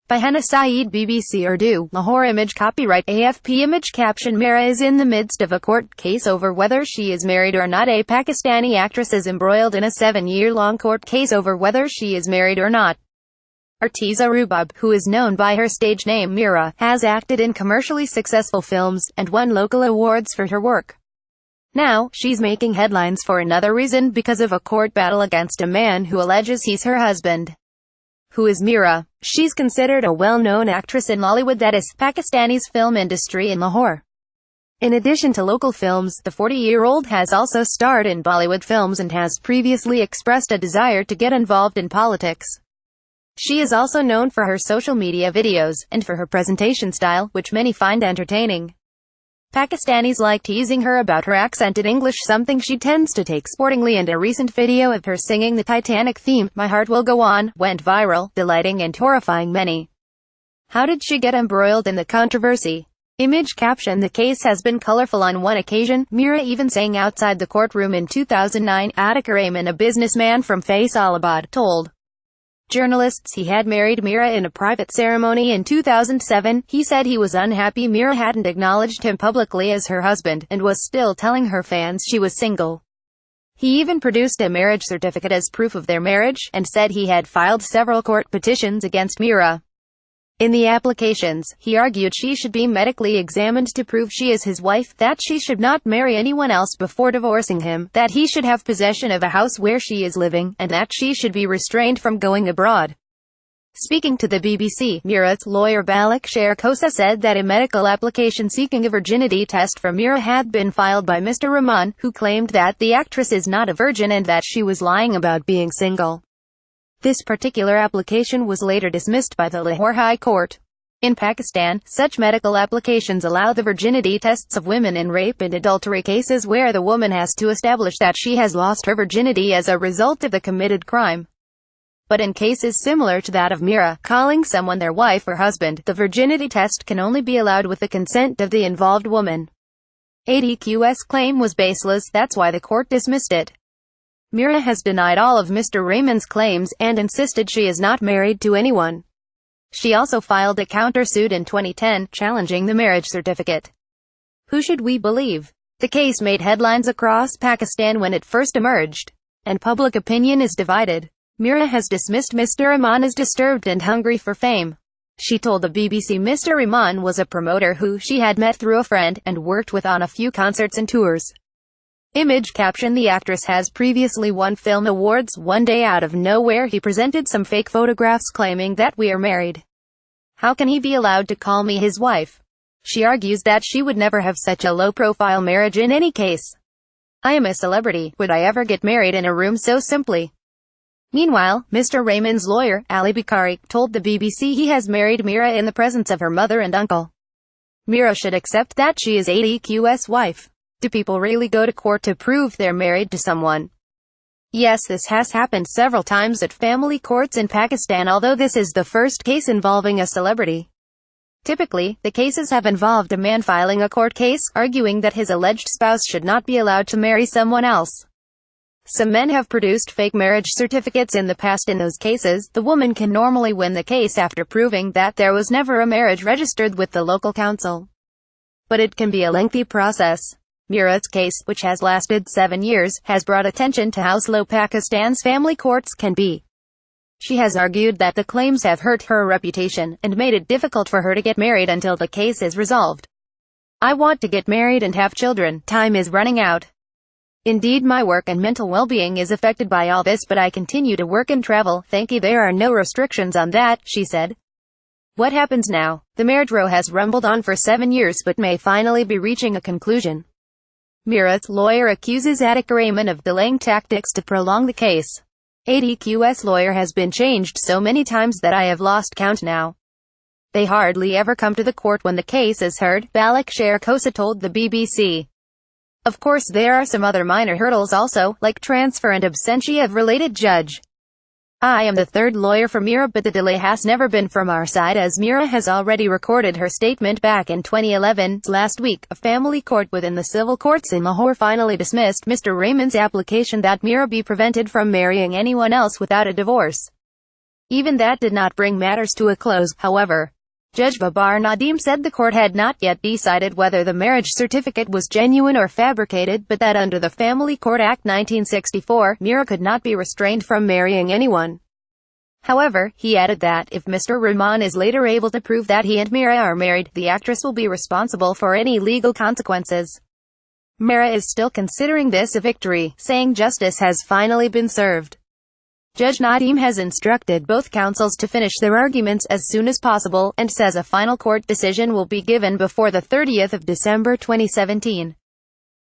By Hana Saeed, BBC Urdu, Lahore. Image copyright AFP. Image caption: Mira is in the midst of a court case over whether she is married or not. A Pakistani actress is embroiled in a 7-year-long court case over whether she is married or not. Artiza Rubab, who is known by her stage name Mira, has acted in commercially successful films, and won local awards for her work. Now, she's making headlines for another reason, because of a court battle against a man who alleges he's her husband. Who is Mira? She's considered a well-known actress in Bollywood, that is, Pakistani's film industry in Lahore. In addition to local films, the 40-year-old has also starred in Bollywood films and has previously expressed a desire to get involved in politics. She is also known for her social media videos, and for her presentation style, which many find entertaining. Pakistanis like teasing her about her accent in English, something she tends to take sportingly, and a recent video of her singing the Titanic theme, "My Heart Will Go On," went viral, delighting and horrifying many. How did she get embroiled in the controversy? Image caption: The case has been colorful. On one occasion, Mira even sang outside the courtroom in 2009. Atiq Rahman, a businessman from Faisalabad, told journalists he had married Mira in a private ceremony in 2007. He said he was unhappy Mira hadn't acknowledged him publicly as her husband, and was still telling her fans she was single. He even produced a marriage certificate as proof of their marriage, and said he had filed several court petitions against Mira. In the applications, he argued she should be medically examined to prove she is his wife, that she should not marry anyone else before divorcing him, that he should have possession of a house where she is living, and that she should be restrained from going abroad. Speaking to the BBC, Mira's lawyer Balak Sher Khosa said that a medical application seeking a virginity test for Mira had been filed by Mr. Rahman, who claimed that the actress is not a virgin and that she was lying about being single. This particular application was later dismissed by the Lahore High Court. In Pakistan, such medical applications allow the virginity tests of women in rape and adultery cases, where the woman has to establish that she has lost her virginity as a result of the committed crime. But in cases similar to that of Mira, calling someone their wife or husband, the virginity test can only be allowed with the consent of the involved woman. Atiq's claim was baseless, that's why the court dismissed it. Mira has denied all of Mr. Rahman's claims, and insisted she is not married to anyone. She also filed a countersuit in 2010, challenging the marriage certificate. Who should we believe? The case made headlines across Pakistan when it first emerged, and public opinion is divided. Mira has dismissed Mr. Rahman as disturbed and hungry for fame. She told the BBC Mr. Rahman was a promoter who she had met through a friend, and worked with on a few concerts and tours. Image caption: The actress has previously won film awards. One day, out of nowhere, he presented some fake photographs claiming that we are married. How can he be allowed to call me his wife? She argues that she would never have such a low-profile marriage in any case. I am a celebrity. Would I ever get married in a room so simply? Meanwhile, Mr. Rahman's lawyer, Ali Bukhari, told the BBC he has married Mira in the presence of her mother and uncle. Mira should accept that she is Atiq's wife. Do people really go to court to prove they're married to someone? Yes, this has happened several times at family courts in Pakistan, although this is the first case involving a celebrity. Typically, the cases have involved a man filing a court case, arguing that his alleged spouse should not be allowed to marry someone else. Some men have produced fake marriage certificates in the past. In those cases, the woman can normally win the case after proving that there was never a marriage registered with the local council. But it can be a lengthy process. Mira's case, which has lasted 7 years, has brought attention to how slow Pakistan's family courts can be. She has argued that the claims have hurt her reputation, and made it difficult for her to get married until the case is resolved. I want to get married and have children. Time is running out. Indeed, my work and mental well-being is affected by all this, but I continue to work and travel. Thank you. There are no restrictions on that, she said. What happens now? The marriage row has rumbled on for 7 years, but may finally be reaching a conclusion. Mira's lawyer accuses Atiq Rahman of delaying tactics to prolong the case. Atiq's lawyer has been changed so many times that I have lost count now. They hardly ever come to the court when the case is heard, Balak Sher Khosa told the BBC. Of course, there are some other minor hurdles also, like transfer and absentia of related judge. I am the third lawyer for Mira, but the delay has never been from our side, as Mira has already recorded her statement back in 2011. Last week, a family court within the civil courts in Lahore finally dismissed Mr. Rahman's application that Mira be prevented from marrying anyone else without a divorce. Even that did not bring matters to a close, however. Judge Babar Nadeem said the court had not yet decided whether the marriage certificate was genuine or fabricated, but that under the Family Court Act 1964, Mira could not be restrained from marrying anyone. However, he added that, if Mr. Rahman is later able to prove that he and Mira are married, the actress will be responsible for any legal consequences. Mira is still considering this a victory, saying justice has finally been served. Judge Nadeem has instructed both counsels to finish their arguments as soon as possible, and says a final court decision will be given before the 30th of December 2017.